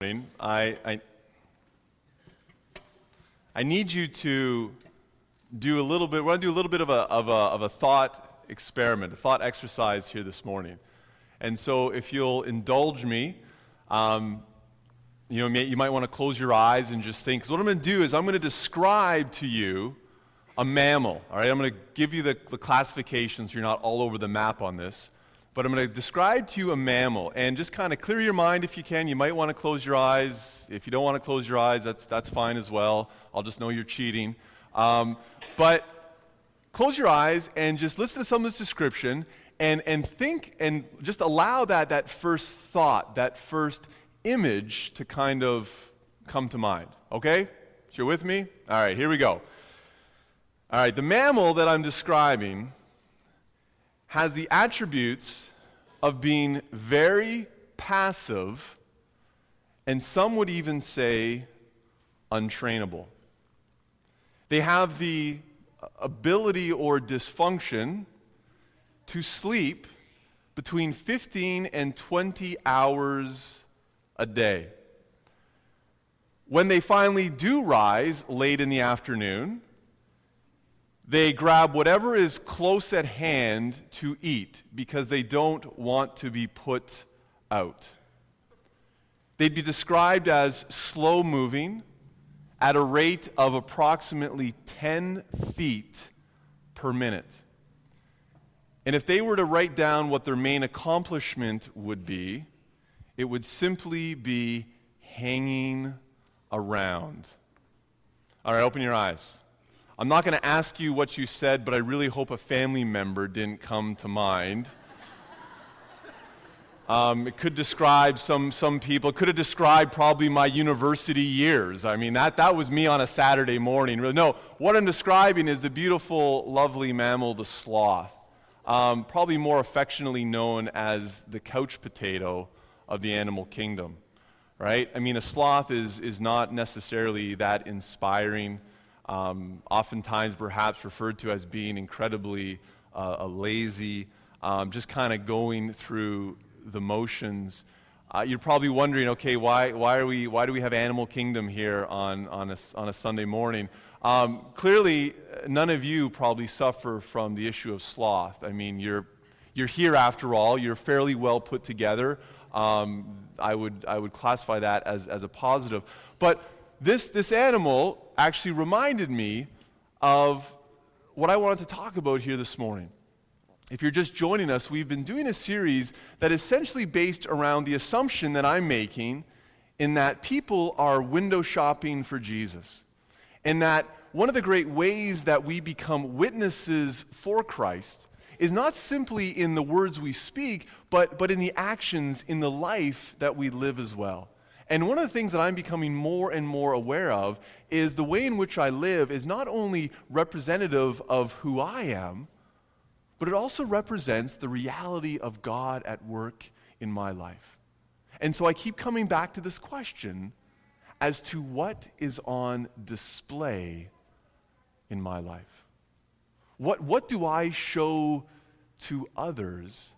I need you to do a little bit. We're going to do a little bit of a thought experiment, a thought exercise here this morning. And so, if you'll indulge me, you might want to close your eyes and just think. Because what I'm going to do is I'm going to describe to you a mammal. All right, I'm going to give you the classifications. So you're not all over the map on this. But I'm going to describe to you a mammal, and just kind of clear your mind if you can. You might want to close your eyes. If you don't want to close your eyes, that's fine as well. I'll just know you're cheating. But close your eyes and just listen to some of this description and think and just allow that first thought, that first image to kind of come to mind. Okay? So you're with me? All right, here we go. All right, the mammal that I'm describing has the attributes of being very passive, and some would even say untrainable. They have the ability or dysfunction to sleep between 15 and 20 hours a day. When they finally do rise late in the afternoon, they grab whatever is close at hand to eat because they don't want to be put out. They'd be described as slow-moving at a rate of approximately 10 feet per minute. And if they were to write down what their main accomplishment would be, it would simply be hanging around. All right, open your eyes. I'm not going to ask you what you said, but I really hope a family member didn't come to mind. It could describe some people. It could have described probably my university years. I mean, that was me on a Saturday morning. Really, no, what I'm describing is the beautiful, lovely mammal, the sloth. Probably more affectionately known as the couch potato of the animal kingdom, right? I mean, a sloth is not necessarily that inspiring. Oftentimes perhaps referred to as being incredibly lazy, just kind of going through the motions. You're probably wondering, okay, why do we have Animal Kingdom here on a Sunday morning? Clearly, none of you probably suffer from the issue of sloth. I mean, you're here after all. You're fairly well put together. I would classify that as a positive, but This animal actually reminded me of what I wanted to talk about here this morning. If you're just joining us, we've been doing a series that is essentially based around the assumption that I'm making in that people are window shopping for Jesus. And that one of the great ways that we become witnesses for Christ is not simply in the words we speak, but in the actions, in the life that we live as well. And one of the things that I'm becoming more and more aware of is the way in which I live is not only representative of who I am, but it also represents the reality of God at work in my life. And so I keep coming back to this question as to what is on display in my life. What do I show to others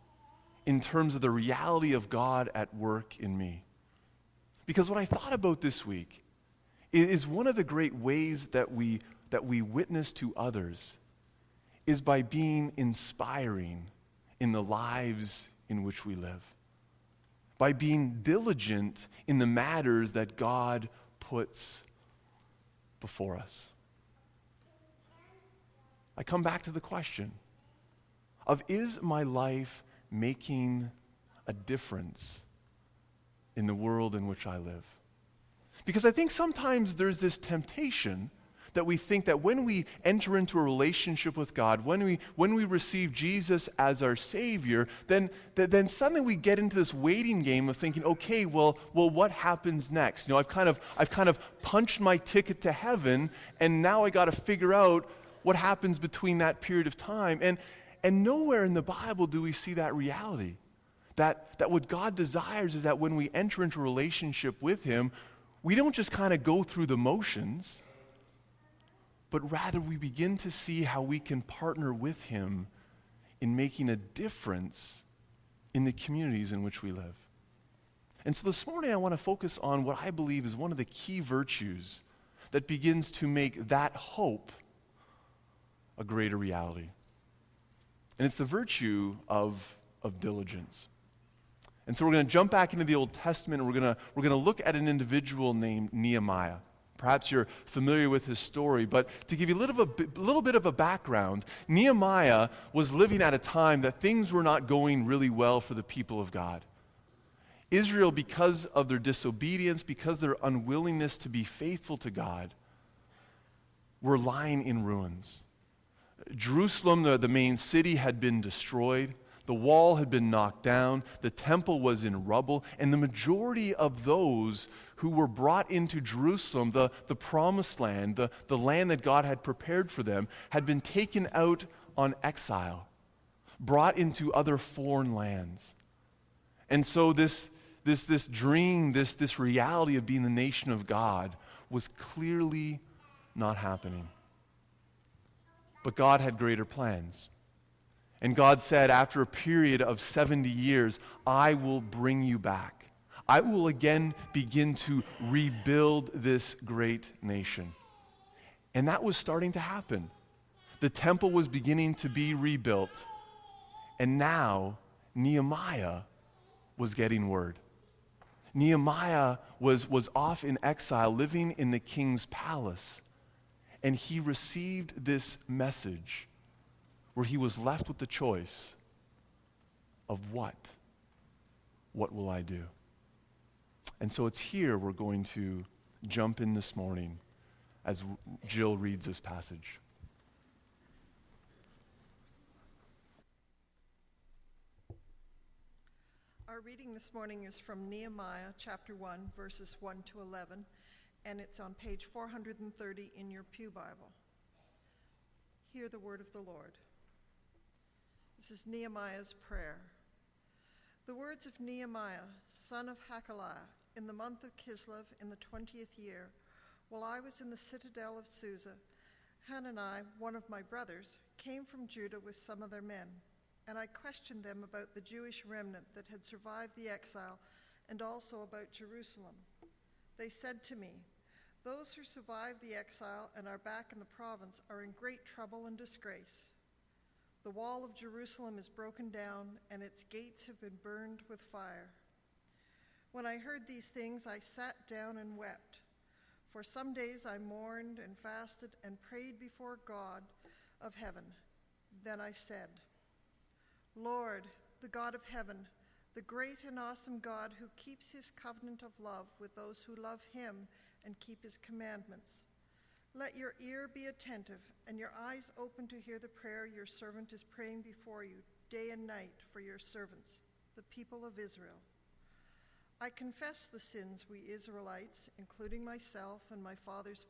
in terms of the reality of God at work in me? Because what I thought about this week is one of the great ways that we witness to others is by being inspiring in the lives in which we live, by being diligent in the matters that God puts before us. I come back to the question of, is my life making a difference in the world in which I live? Because I think sometimes there's this temptation that we think that when we enter into a relationship with God, when we receive Jesus as our Savior, then suddenly we get into this waiting game of thinking, okay, well, what happens next? You know, I've kind of punched my ticket to heaven, and now I got to figure out what happens between that period of time. And nowhere in the Bible do we see that reality. That what God desires is that when we enter into a relationship with Him, we don't just kind of go through the motions, but rather we begin to see how we can partner with Him in making a difference in the communities in which we live. And so this morning I want to focus on what I believe is one of the key virtues that begins to make that hope a greater reality. And it's the virtue of diligence. And so we're going to jump back into the Old Testament, and we're going to look at an individual named Nehemiah. Perhaps you're familiar with his story, but to give you a little bit of a background, Nehemiah was living at a time that things were not going really well for the people of God. Israel, because of their disobedience, because of their unwillingness to be faithful to God, were lying in ruins. Jerusalem, the main city, had been destroyed. The wall had been knocked down. The temple was in rubble. And the majority of those who were brought into Jerusalem, the promised land, the land that God had prepared for them, had been taken out on exile, brought into other foreign lands. And so this dream, this reality of being the nation of God was clearly not happening. But God had greater plans. And God said, after a period of 70 years, I will bring you back. I will again begin to rebuild this great nation. And that was starting to happen. The temple was beginning to be rebuilt. And now Nehemiah was getting word. Nehemiah was off in exile, living in the king's palace. And he received this message where he was left with the choice of what? What will I do? And so it's here we're going to jump in this morning as Jill reads this passage. Our reading this morning is from Nehemiah chapter 1, verses 1 to 11, and it's on page 430 in your Pew Bible. Hear the word of the Lord. This is Nehemiah's prayer. The words of Nehemiah, son of Hakaliah, in the month of Kislev in the 20th year, while I was in the citadel of Susa, Hanani, one of my brothers, came from Judah with some of their men, and I questioned them about the Jewish remnant that had survived the exile and also about Jerusalem. They said to me, "Those who survived the exile and are back in the province are in great trouble and disgrace. The wall of Jerusalem is broken down, and its gates have been burned with fire." When I heard these things, I sat down and wept. For some days I mourned and fasted and prayed before God of heaven. Then I said, "Lord, the God of heaven, the great and awesome God who keeps his covenant of love with those who love him and keep his commandments, let your ear be attentive and your eyes open to hear the prayer your servant is praying before you day and night for your servants, the people of Israel. I confess the sins we Israelites, including myself and my father's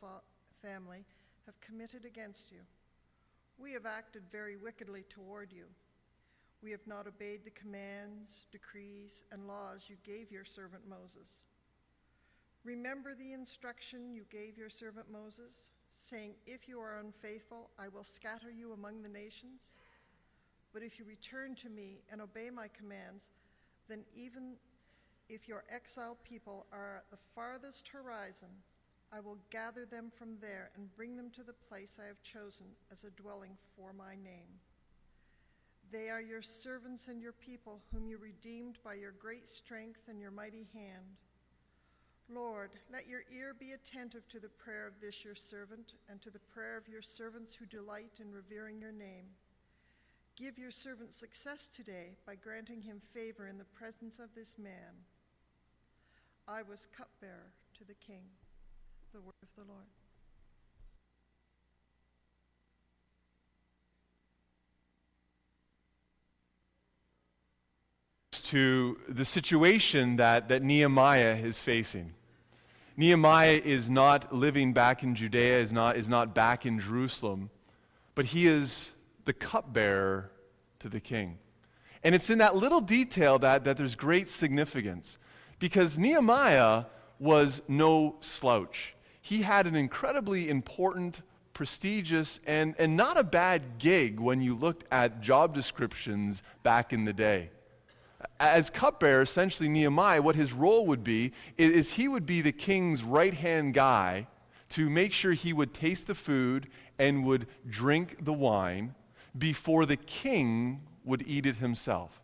family, have committed against you. We have acted very wickedly toward you. We have not obeyed the commands, decrees, and laws you gave your servant Moses. Remember the instruction you gave your servant Moses, saying, 'If you are unfaithful, I will scatter you among the nations. But if you return to me and obey my commands, then even if your exiled people are at the farthest horizon, I will gather them from there and bring them to the place I have chosen as a dwelling for my name. They are your servants and your people, whom you redeemed by your great strength and your mighty hand. Lord, let your ear be attentive to the prayer of this your servant and to the prayer of your servants who delight in revering your name. Give your servant success today by granting him favor in the presence of this man." I was cupbearer to the king. The word of the Lord. To the situation that Nehemiah is facing. Nehemiah is not living back in Judea, is not back in Jerusalem, but he is the cupbearer to the king. And it's in that little detail that there's great significance, because Nehemiah was no slouch. He had an incredibly important, prestigious, and not a bad gig when you looked at job descriptions back in the day. As cupbearer, essentially Nehemiah, what his role would be is he would be the king's right-hand guy to make sure he would taste the food and would drink the wine before the king would eat it himself.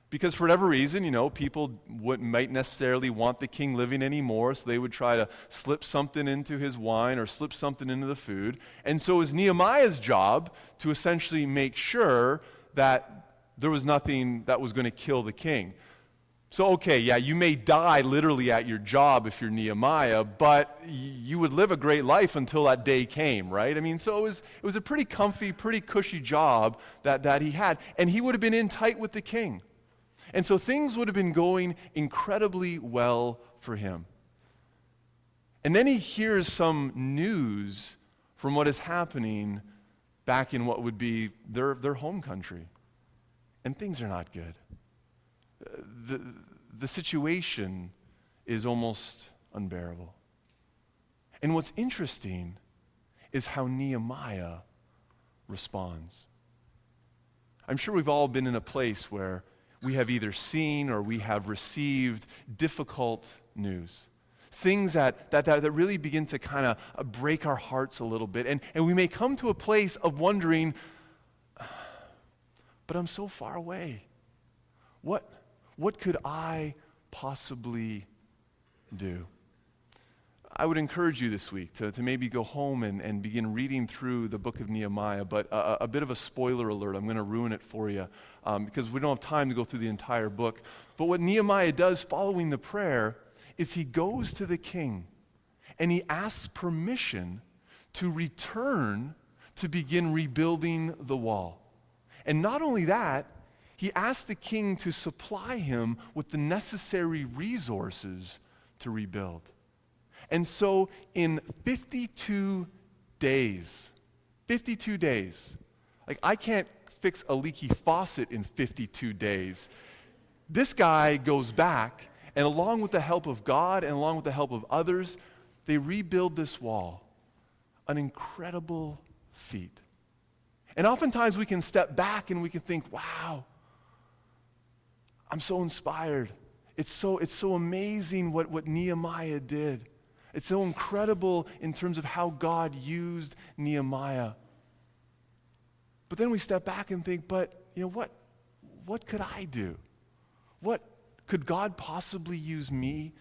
Because for whatever reason, people might necessarily want the king living anymore, so they would try to slip something into his wine or slip something into the food. And so it was Nehemiah's job to essentially make sure that there was nothing that was going to kill the king. So, okay, yeah, you may die literally at your job if you're Nehemiah, but you would live a great life until that day came, right? I mean, so it was a pretty comfy, pretty cushy job that he had, and he would have been in tight with the king. And so things would have been going incredibly well for him. And then he hears some news from what is happening back in what would be their home country. And things are not good. The situation is almost unbearable. And what's interesting is how Nehemiah responds. I'm sure we've all been in a place where we have either seen or we have received difficult news. Things that really begin to kind of break our hearts a little bit. And we may come to a place of wondering, but I'm so far away. What could I possibly do? I would encourage you this week to maybe go home and begin reading through the book of Nehemiah, but a bit of a spoiler alert. I'm going to ruin it for you because we don't have time to go through the entire book. But what Nehemiah does following the prayer is he goes to the king and he asks permission to return to begin rebuilding the wall. And not only that, he asked the king to supply him with the necessary resources to rebuild. And so in 52 days, like I can't fix a leaky faucet in 52 days. This guy goes back, and along with the help of God and along with the help of others, they rebuild this wall. An incredible feat. And oftentimes we can step back and we can think, wow, I'm so inspired. It's so amazing what Nehemiah did. It's so incredible in terms of how God used Nehemiah. But then we step back and think, but what could I do? What could God possibly use me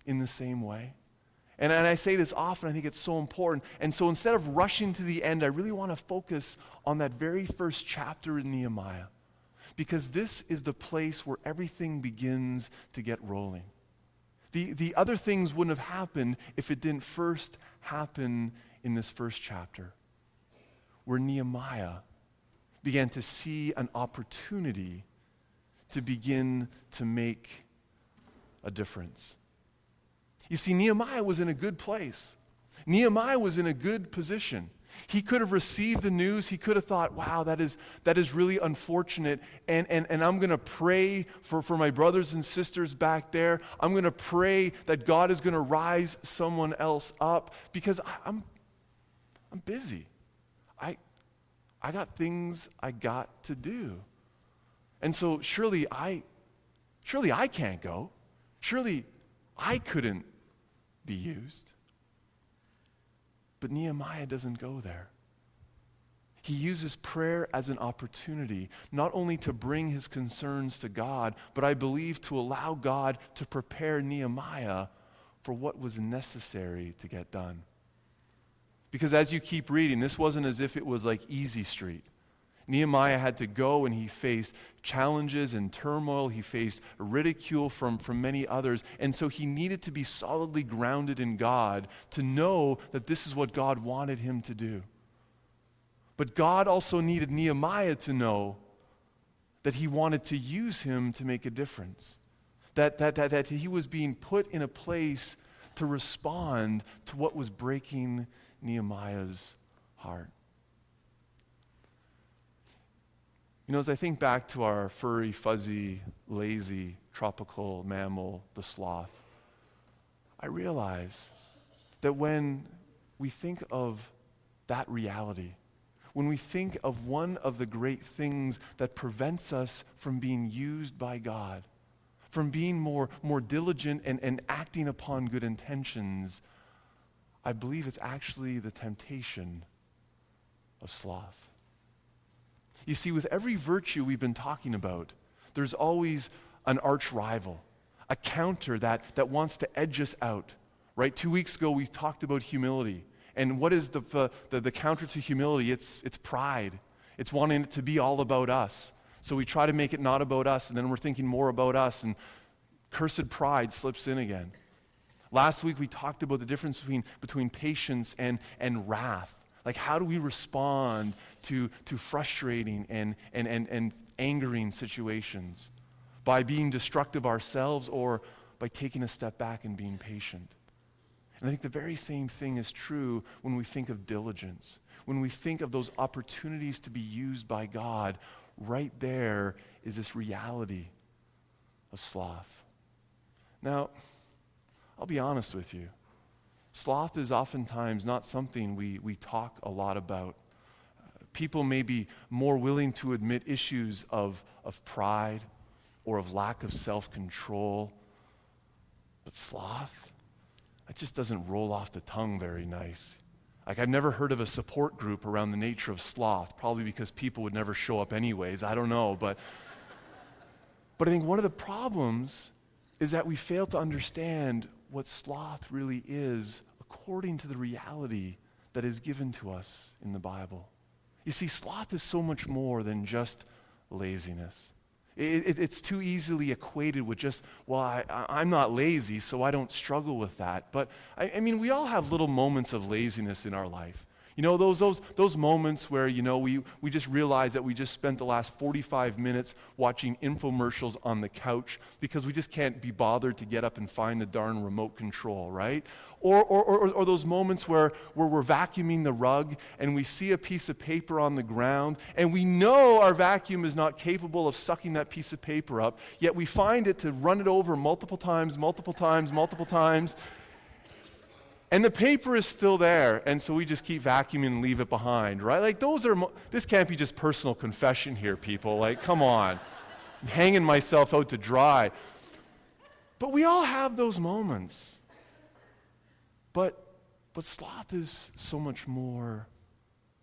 in the same way? And I say this often, I think it's so important. And so instead of rushing to the end, I really want to focus on that very first chapter in Nehemiah. Because this is the place where everything begins to get rolling. The other things wouldn't have happened if it didn't first happen in this first chapter, where Nehemiah began to see an opportunity to begin to make a difference. You see, Nehemiah was in a good place. Nehemiah was in a good position. He could have received the news. He could have thought, wow, that is really unfortunate. And I'm going to pray for my brothers and sisters back there. I'm going to pray that God is going to rise someone else up because I'm busy. I got things I got to do. And so surely I can't go. Surely I couldn't be used. But Nehemiah doesn't go there. He uses prayer as an opportunity, not only to bring his concerns to God, but I believe to allow God to prepare Nehemiah for what was necessary to get done. Because as you keep reading, this wasn't as if it was like easy street. Nehemiah had to go and he faced challenges and turmoil. He faced ridicule from many others. And so he needed to be solidly grounded in God to know that this is what God wanted him to do. But God also needed Nehemiah to know that he wanted to use him to make a difference. That he was being put in a place to respond to what was breaking Nehemiah's heart. As I think back to our furry, fuzzy, lazy, tropical mammal, the sloth, I realize that when we think of that reality, when we think of one of the great things that prevents us from being used by God, from being more diligent and acting upon good intentions, I believe it's actually the temptation of sloth. You see, with every virtue we've been talking about, there's always an arch rival, a counter that wants to edge us out, right? 2 weeks ago, we talked about humility. And what is the counter to humility? It's pride. It's wanting it to be all about us. So we try to make it not about us, and then we're thinking more about us, and cursed pride slips in again. Last week, we talked about the difference between patience and wrath. Like, how do we respond to frustrating and angering situations? By being destructive ourselves, or by taking a step back and being patient? And I think the very same thing is true when we think of diligence. When we think of those opportunities to be used by God, right there is this reality of sloth. Now, I'll be honest with you. Sloth is oftentimes not something we talk a lot about. People may be more willing to admit issues of pride or of lack of self-control. But sloth, it just doesn't roll off the tongue very nice. Like, I've never heard of a support group around the nature of sloth, probably because people would never show up anyways. I don't know. But I think one of the problems is that we fail to understand what sloth really is according to the reality that is given to us in the Bible. You see, sloth is so much more than just laziness. It's too easily equated with just, well, I'm not lazy, so I don't struggle with that. But, I mean, we all have little moments of laziness in our life. You know, those moments where, you know, we just realize that we just spent the last 45 minutes watching infomercials on the couch because we just can't be bothered to get up and find the darn remote control, right? Or those moments where we're vacuuming the rug and we see a piece of paper on the ground and we know our vacuum is not capable of sucking that piece of paper up, yet we find it to run it over multiple times, and the paper is still there, and so we just keep vacuuming and leave it behind, right? Like, this can't be just personal confession here, people. Like, come on. I'm hanging myself out to dry. But we all have those moments. But sloth is so much more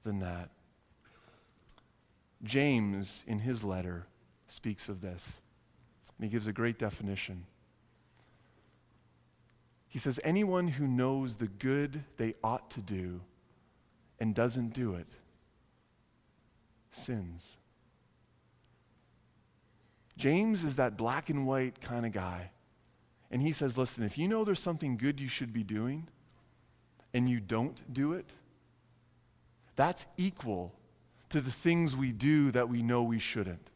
than that. James, in his letter, speaks of this, and he gives a great definition. He says, anyone who knows the good they ought to do and doesn't do it sins. James is that black and white kind of guy. And he says, listen, if you know there's something good you should be doing and you don't do it, that's equal to the things we do that we know we shouldn't.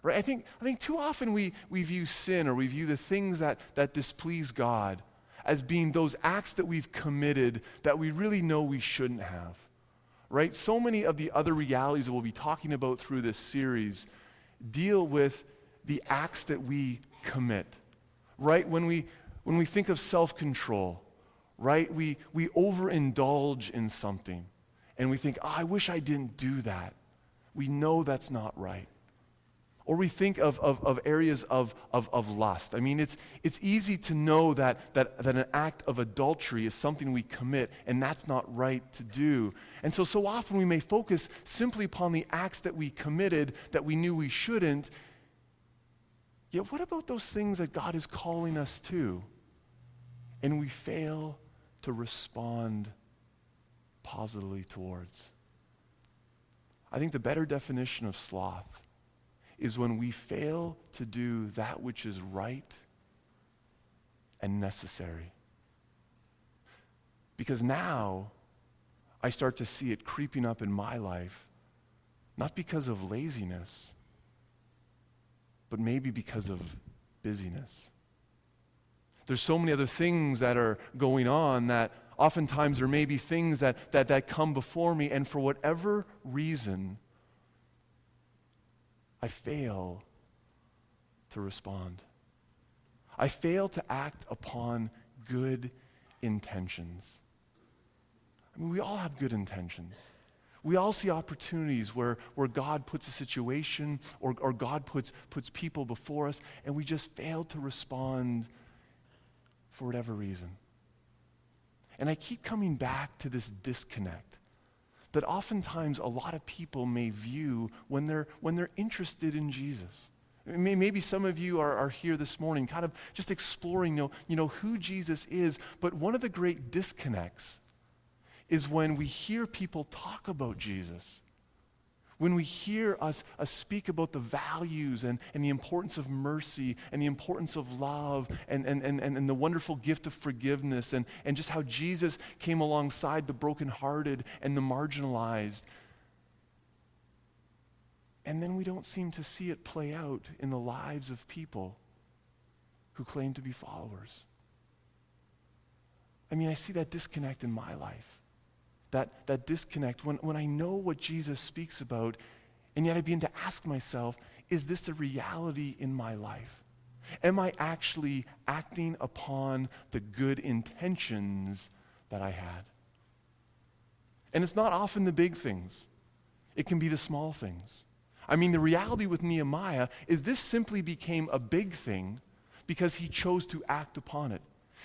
Right? I think too often we view sin, or we view the things that displease God, as being those acts that we've committed that we really know we shouldn't have, right? So many of the other realities that we'll be talking about through this series deal with the acts that we commit, right? When we think of self-control, right? We overindulge in something, and we think, oh, I wish I didn't do that. We know that's not right. Or we think of areas of lust. I mean, it's easy to know that an act of adultery is something we commit, and that's not right to do. And so often we may focus simply upon the acts that we committed that we knew we shouldn't. Yet what about those things that God is calling us to, and we fail to respond positively towards? I think the better definition of sloth is when we fail to do that which is right and necessary. Because now I start to see it creeping up in my life, not because of laziness, but maybe because of busyness. There's so many other things that are going on that oftentimes there may be things that come before me, and for whatever reason, I fail to respond. I fail to act upon good intentions. I mean, we all have good intentions. We all see opportunities where God puts a situation or God puts people before us, and we just fail to respond for whatever reason. And I keep coming back to this disconnect that oftentimes a lot of people may view when they're interested in Jesus. Maybe some of you are here this morning kind of just exploring who Jesus is, but one of the great disconnects is when we hear people talk about Jesus, when we hear us speak about the values and the importance of mercy and the importance of love and the wonderful gift of forgiveness and just how Jesus came alongside the brokenhearted and the marginalized. And then we don't seem to see it play out in the lives of people who claim to be followers. I mean, I see that disconnect in my life. That disconnect when I know what Jesus speaks about, and yet I begin to ask myself, is this a reality in my life? Am I actually acting upon the good intentions that I had? And it's not often the big things. It can be the small things. I mean, the reality with Nehemiah is this simply became a big thing because he chose to act upon it.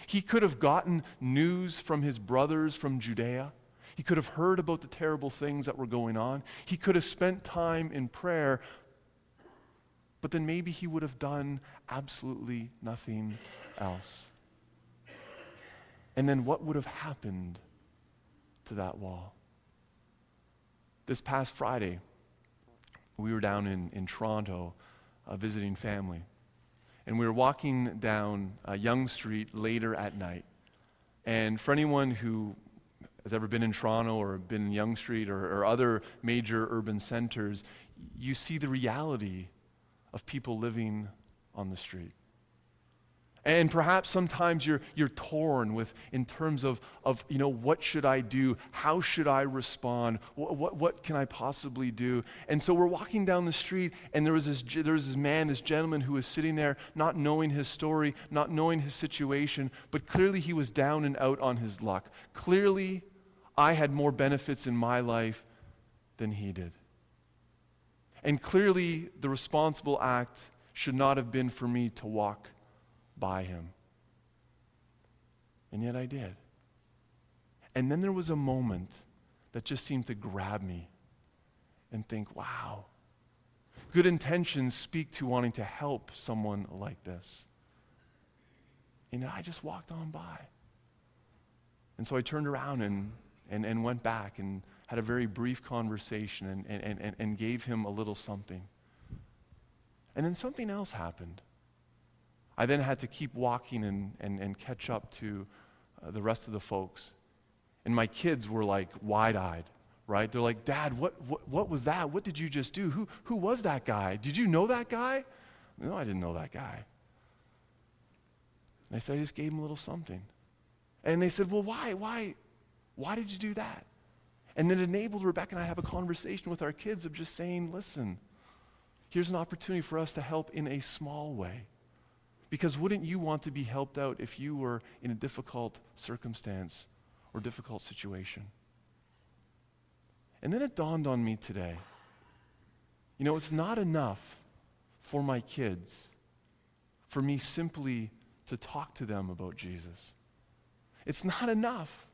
He could have gotten news from his brothers from Judea. He could have heard about the terrible things that were going on. He could have spent time in prayer, but then maybe he would have done absolutely nothing else. And then what would have happened to that wall? This past Friday, we were down in Toronto visiting family. And we were walking down Yonge Street later at night. And for anyone who has ever been in Toronto or been in Yonge Street or other major urban centers, you see the reality of people living on the street. And perhaps sometimes you're torn in terms of what should I do? How should I respond? What can I possibly do? And so we're walking down the street, and there was this gentleman who was sitting there, not knowing his story, not knowing his situation, but clearly he was down and out on his luck. Clearly, I had more benefits in my life than he did. And clearly, the responsible act should not have been for me to walk by him. And yet I did. And then there was a moment that just seemed to grab me and think, wow, good intentions speak to wanting to help someone like this. And I just walked on by. And so I turned around and went back and had a very brief conversation and gave him a little something. And then something else happened. I then had to keep walking and catch up to the rest of the folks. And my kids were like wide-eyed, right? They're like, Dad, what was that? What did you just do? Who was that guy? Did you know that guy? No, I didn't know that guy. And I said, I just gave him a little something. And they said, well, why did you do that? And then it enabled Rebecca and I to have a conversation with our kids of just saying, listen, here's an opportunity for us to help in a small way. Because wouldn't you want to be helped out if you were in a difficult circumstance or difficult situation? And then it dawned on me today, it's not enough for my kids for me simply to talk to them about Jesus. It's not enough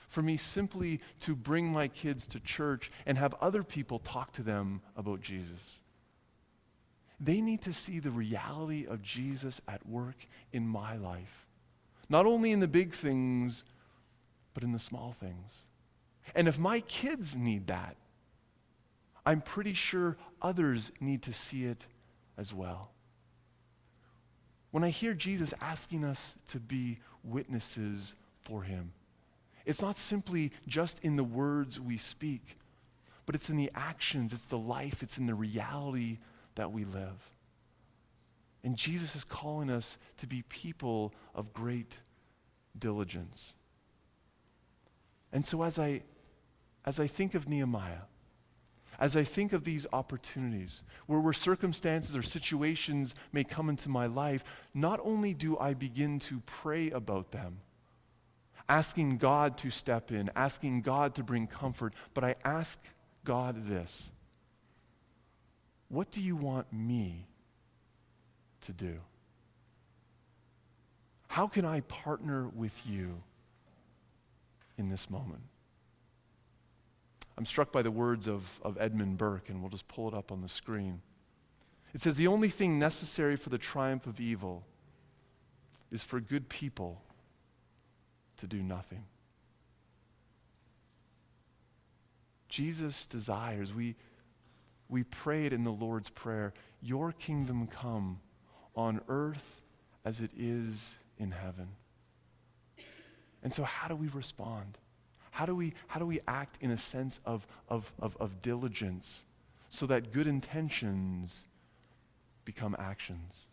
for me simply to bring my kids to church and have other people talk to them about Jesus. They need to see the reality of Jesus at work in my life. Not only in the big things, but in the small things. And if my kids need that, I'm pretty sure others need to see it as well. When I hear Jesus asking us to be witnesses for him, it's not simply just in the words we speak, but it's in the actions, it's the life, it's in the reality that we live. And Jesus is calling us to be people of great diligence. And so as I think of Nehemiah, as I think of these opportunities where circumstances or situations may come into my life, not only do I begin to pray about them, asking God to step in, asking God to bring comfort, but I ask God this: what do you want me to do? How can I partner with you in this moment? I'm struck by the words of Edmund Burke, and we'll just pull it up on the screen. It says, the only thing necessary for the triumph of evil is for good people to do nothing. Jesus desires, we prayed in the Lord's Prayer, your kingdom come on earth as it is in heaven. And so how do we respond? How do we act in a sense of diligence so that good intentions become actions?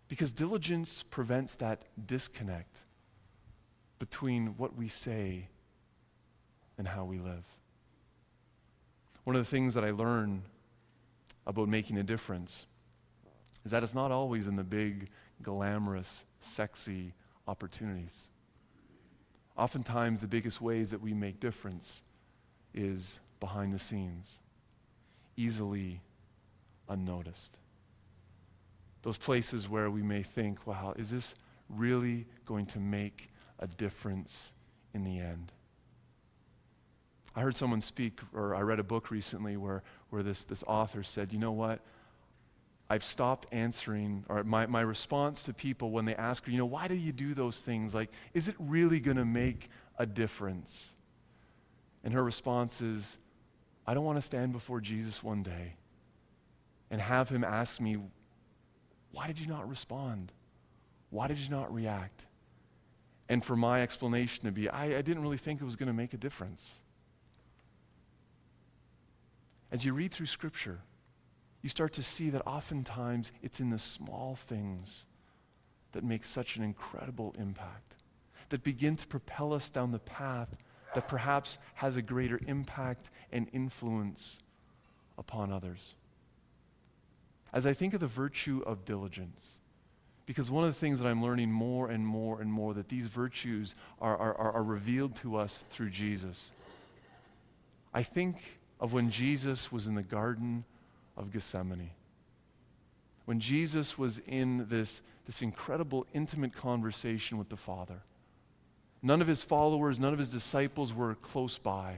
Because diligence prevents that disconnect between what we say and how we live. One of the things that I learned about making a difference is that it's not always in the big, glamorous, sexy opportunities. Oftentimes, the biggest ways that we make difference is behind the scenes, easily unnoticed. Those places where we may think, wow, is this really going to make a difference in the end? I heard someone speak, or I read a book recently where this author said, you know what? I've stopped answering, or my response to people when they ask her, why do you do those things? Like, is it really going to make a difference? And her response is, I don't want to stand before Jesus one day and have him ask me, why did you not respond? Why did you not react? And for my explanation to be, I didn't really think it was going to make a difference. As you read through Scripture, you start to see that oftentimes it's in the small things that make such an incredible impact, that begin to propel us down the path that perhaps has a greater impact and influence upon others. As I think of the virtue of diligence, because one of the things that I'm learning more and more and more, that these virtues are revealed to us through Jesus. I think of when Jesus was in the Garden of Gethsemane. When Jesus was in this incredible intimate conversation with the Father. None of his followers, none of his disciples were close by.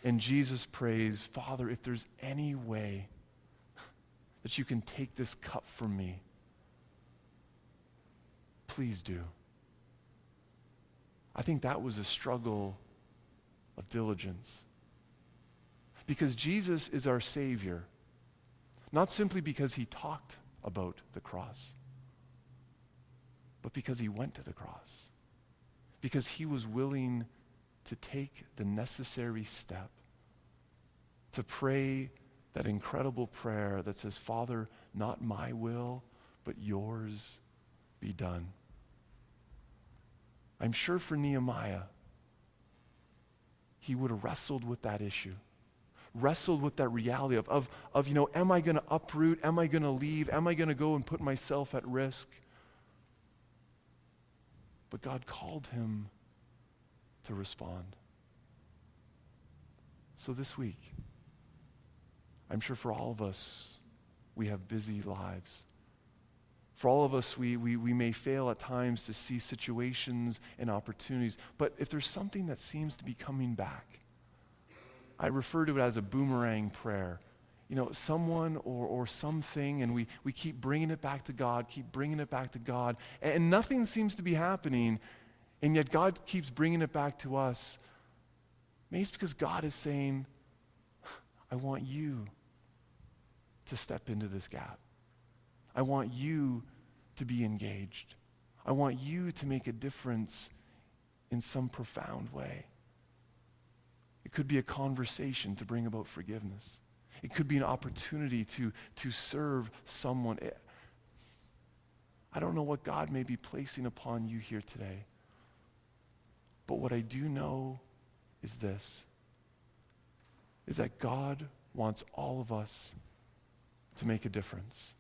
And Jesus prays, Father, if there's any way that you can take this cup from me, please do. I think that was a struggle of diligence. Because Jesus is our Savior, not simply because he talked about the cross, but because he went to the cross. Because he was willing to take the necessary step to pray that incredible prayer that says, Father, not my will, but yours be done. I'm sure for Nehemiah, he would have wrestled with that issue. Wrestled with that reality of am I going to uproot? Am I going to leave? Am I going to go and put myself at risk? But God called him to respond. So this week, I'm sure for all of us, we have busy lives. For all of us, we may fail at times to see situations and opportunities, but if there's something that seems to be coming back, I refer to it as a boomerang prayer. Someone or something, and we keep bringing it back to God, keep bringing it back to God, and nothing seems to be happening, and yet God keeps bringing it back to us. Maybe it's because God is saying, I want you to step into this gap. I want you to be engaged. I want you to make a difference in some profound way. It could be a conversation to bring about forgiveness. It could be an opportunity to serve someone. I don't know what God may be placing upon you here today. But what I do know is this, is that God wants all of us to make a difference.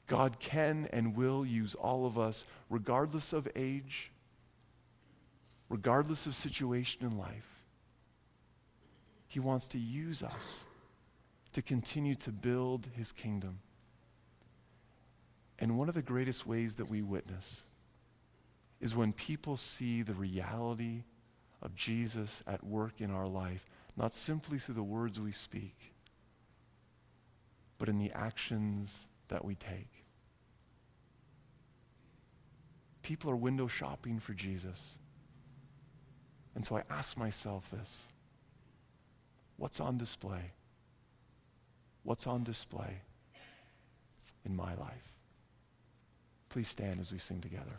God can and will use all of us, regardless of age, regardless of situation in life, He wants to use us to continue to build his kingdom. And one of the greatest ways that we witness is when people see the reality of Jesus at work in our life, not simply through the words we speak, but in the actions that we take. People are window shopping for Jesus. And so I ask myself this: what's on display? What's on display in my life? Please stand as we sing together.